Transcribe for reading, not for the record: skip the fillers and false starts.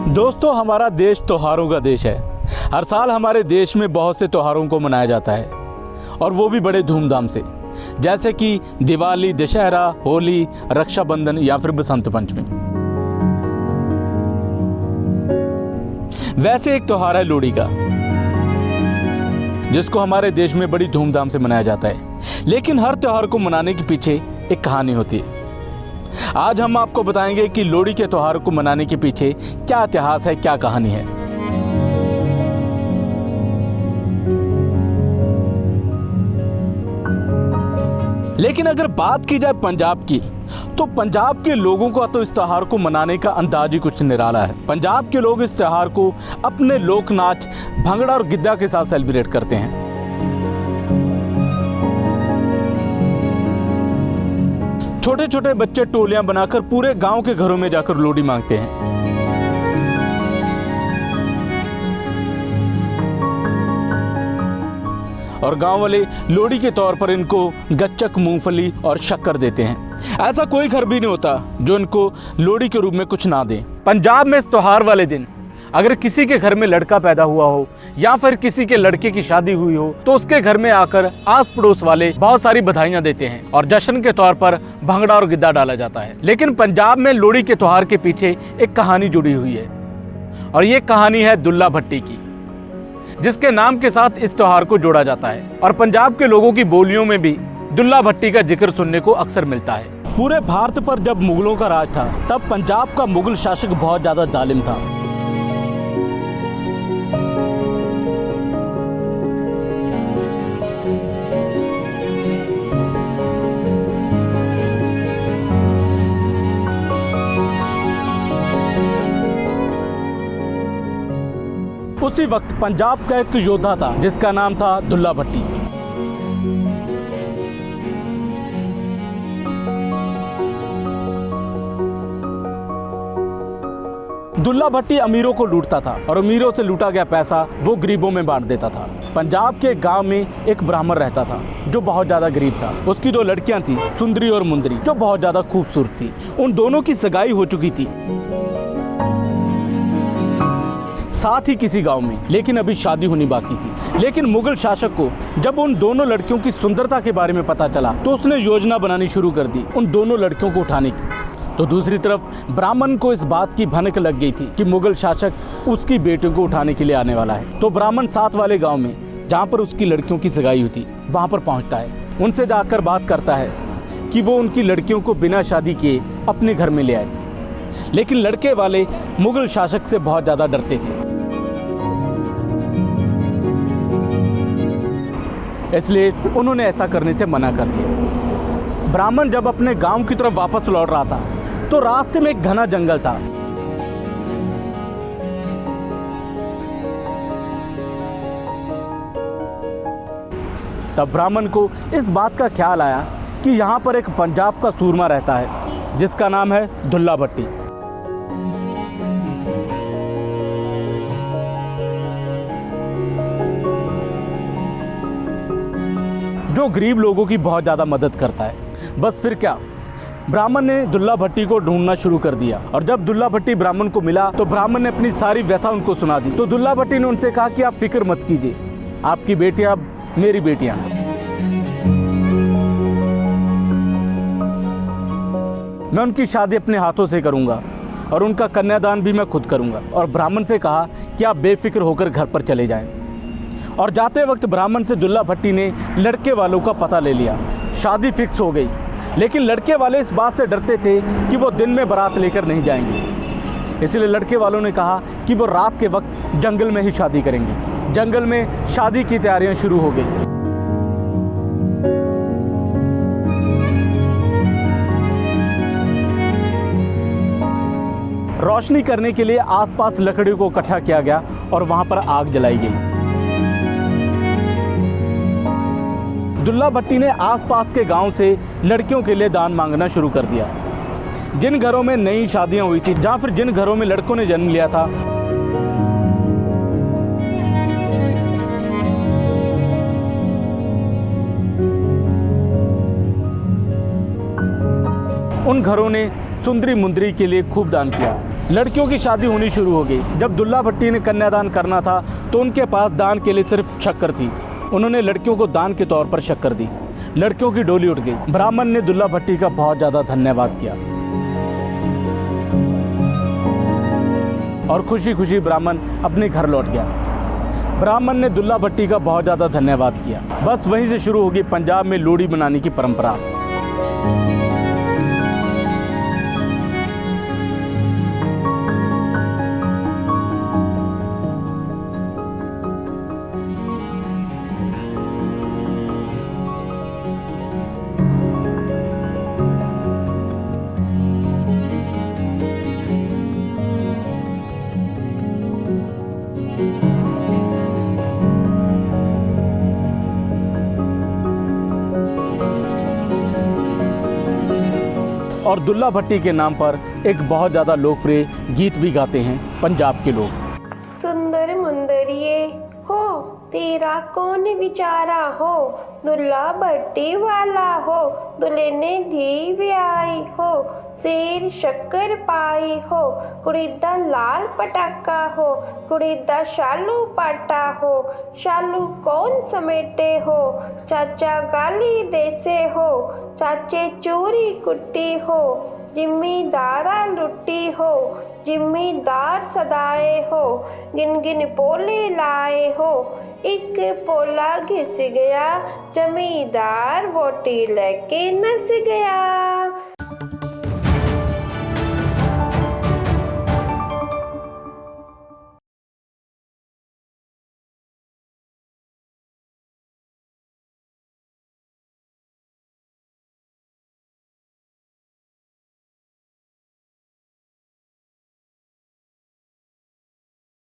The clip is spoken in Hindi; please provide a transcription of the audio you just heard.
दोस्तों, हमारा देश त्योहारों का देश है। हर साल हमारे देश में बहुत से त्योहारों को मनाया जाता है और वो भी बड़े धूमधाम से, जैसे कि दिवाली, दशहरा, होली, रक्षाबंधन या फिर बसंत पंचमी। वैसे एक त्योहार है लोहड़ी का, जिसको हमारे देश में बड़ी धूमधाम से मनाया जाता है। लेकिन हर त्योहार को मनाने के पीछे एक कहानी होती है। आज हम आपको बताएंगे कि लोहड़ी के त्योहार को मनाने के पीछे क्या इतिहास है, क्या कहानी है। लेकिन अगर बात की जाए पंजाब की, तो पंजाब के लोगों का तो इस त्योहार को मनाने का अंदाज ही कुछ निराला है। पंजाब के लोग इस त्योहार को अपने लोक नाच, भंगड़ा और गिद्धा के साथ सेलिब्रेट करते हैं। छोटे छोटे बच्चे टोलियां बनाकर पूरे गांव के घरों में जाकर लोहड़ी मांगते हैं। और गांव वाले लोहड़ी के तौर पर इनको गच्चक, मूंगफली और शक्कर देते हैं। ऐसा कोई घर भी नहीं होता जो इनको लोहड़ी के रूप में कुछ ना दे। पंजाब में इस त्योहार वाले दिन अगर किसी के घर में लड़का पैदा हुआ हो या फिर किसी के लड़के की शादी हुई हो, तो उसके घर में आकर आस पड़ोस वाले बहुत सारी बधाइयां देते हैं और जश्न के तौर पर भंगड़ा और गिद्धा डाला जाता है। लेकिन पंजाब में लोहड़ी के त्योहार के पीछे एक कहानी जुड़ी हुई है और ये कहानी है दुल्ला भट्टी की, जिसके नाम के साथ इस त्योहार को जोड़ा जाता है। और पंजाब के लोगों की बोलियों में भी दुल्ला भट्टी का जिक्र सुनने को अक्सर मिलता है। पूरे भारत पर जब मुगलों का राज था, तब पंजाब का मुगल शासक बहुत ज्यादा जालिम था। उसी वक्त पंजाब का एक योद्धा था जिसका नाम था दुल्ला भट्टी। दुल्ला भट्टी अमीरों को लूटता था और अमीरों से लूटा गया पैसा वो गरीबों में बांट देता था। पंजाब के गांव में एक ब्राह्मण रहता था जो बहुत ज्यादा गरीब था। उसकी दो लड़कियां थी, सुंदरी और मुंदरी, जो बहुत ज्यादा खूबसूरत थी। उन दोनों की सगाई हो चुकी थी साथ ही किसी गांव में, लेकिन अभी शादी होनी बाकी थी। लेकिन मुगल शासक को जब उन दोनों लड़कियों की सुंदरता के बारे में पता चला, तो उसने योजना बनानी शुरू कर दी उन दोनों लड़कियों को उठाने की। तो दूसरी तरफ ब्राह्मण को इस बात की भनक लग गई थी कि मुगल शासक उसकी बेटियों को उठाने के लिए आने वाला है। तो ब्राह्मण साथ वाले गाँव में, जहाँ पर उसकी लड़कियों की सगाई हुई थी, वहाँ पर पहुँचता है। उनसे जाकर बात करता है कि वो उनकी लड़कियों को बिना शादी किए अपने घर में ले आए। लेकिन लड़के वाले मुगल शासक से बहुत ज़्यादा डरते थे, इसलिए उन्होंने ऐसा करने से मना कर दिया। ब्राह्मण जब अपने गांव की तरफ वापस लौट रहा था, तो रास्ते में एक घना जंगल था। तब ब्राह्मण को इस बात का ख्याल आया कि यहाँ पर एक पंजाब का सूरमा रहता है जिसका नाम है दुल्ला भट्टी। जो गरीब लोगों की बहुत ज़्यादा मदद करता है। बस फिर क्या, ब्राह्मण ने दुल्ला भट्टी को ढूंढना शुरू कर दिया। और जब दुल्ला भट्टी ब्राह्मण को मिला, तो ब्राह्मण ने अपनी सारी व्यथा उनको सुना दी। तो दुल्ला भट्टी ने उनसे कहा कि आप फिक्र मत कीजिए, आपकी बेटियां मेरी बेटियां हैं। मैं उनकी शादी अपने हाथों से करूंगा और उनका कन्यादान भी मैं खुद करूंगा। और ब्राह्मण से कहा कि आप बेफिक्र होकर घर पर चले जाएं। और जाते वक्त ब्राह्मण से दुल्ला भट्टी ने लड़के वालों का पता ले लिया। शादी फिक्स हो गई। लेकिन लड़के वाले इस बात से डरते थे कि वो दिन में बारात लेकर नहीं जाएंगे, इसलिए लड़के वालों ने कहा कि वो रात के वक्त जंगल में ही शादी करेंगे। जंगल में शादी की तैयारियां शुरू हो गई। रोशनी करने के लिए आसपास लकड़ियों को इकट्ठा किया गया और वहां पर आग जलाई गई। दुल्ला भट्टी ने आसपास के गांव से लड़कियों के लिए दान मांगना शुरू कर दिया। जिन घरों में नई शादियां हुई थी, या फिर जिन घरों में लड़कों ने जन्म लिया था, उन घरों ने सुंदरी मुंदरी के लिए खूब दान किया। लड़कियों की शादी होनी शुरू हो गई। जब दुल्ला भट्टी ने कन्यादान करना था तो उनके पास दान के लिए सिर्फ शक्कर थी। उन्होंने लड़कियों को दान के तौर पर शक्कर दी। लड़कियों की डोली उठ गई। ब्राह्मण ने दुल्ला भट्टी का बहुत ज़्यादा धन्यवाद किया और खुशी खुशी ब्राह्मण अपने घर लौट गया। ब्राह्मण ने दुल्ला भट्टी का बहुत ज़्यादा धन्यवाद किया। बस वहीं से शुरू होगी पंजाब में लोहड़ी मनाने की परंपरा। और दुल्ला भट्टी के नाम पर एक बहुत ज़्यादा लोकप्रिय गीत भी गाते हैं पंजाब के लोग। सुंदर मुंदरिए हो तेरा कौन विचारा हो, दुल्ला भट्टी वाला हो, दुल्हे ने धी ब्याई हो, शेर शक्कर पाई हो, कुड़ी दा लाल पटाका हो, कुड़ी दा शालू पाटा हो, शालू कौन समेटे हो, चाचा गाली देसे हो, चाचे चोरी कुट्टी हो, जिम्मीदारा लुट्टी हो, जिम्मीदार सदाए हो, गिन गिन पोले लाए हो, एक पोला घिस गया, जमींदार वोटी लेके नस गया।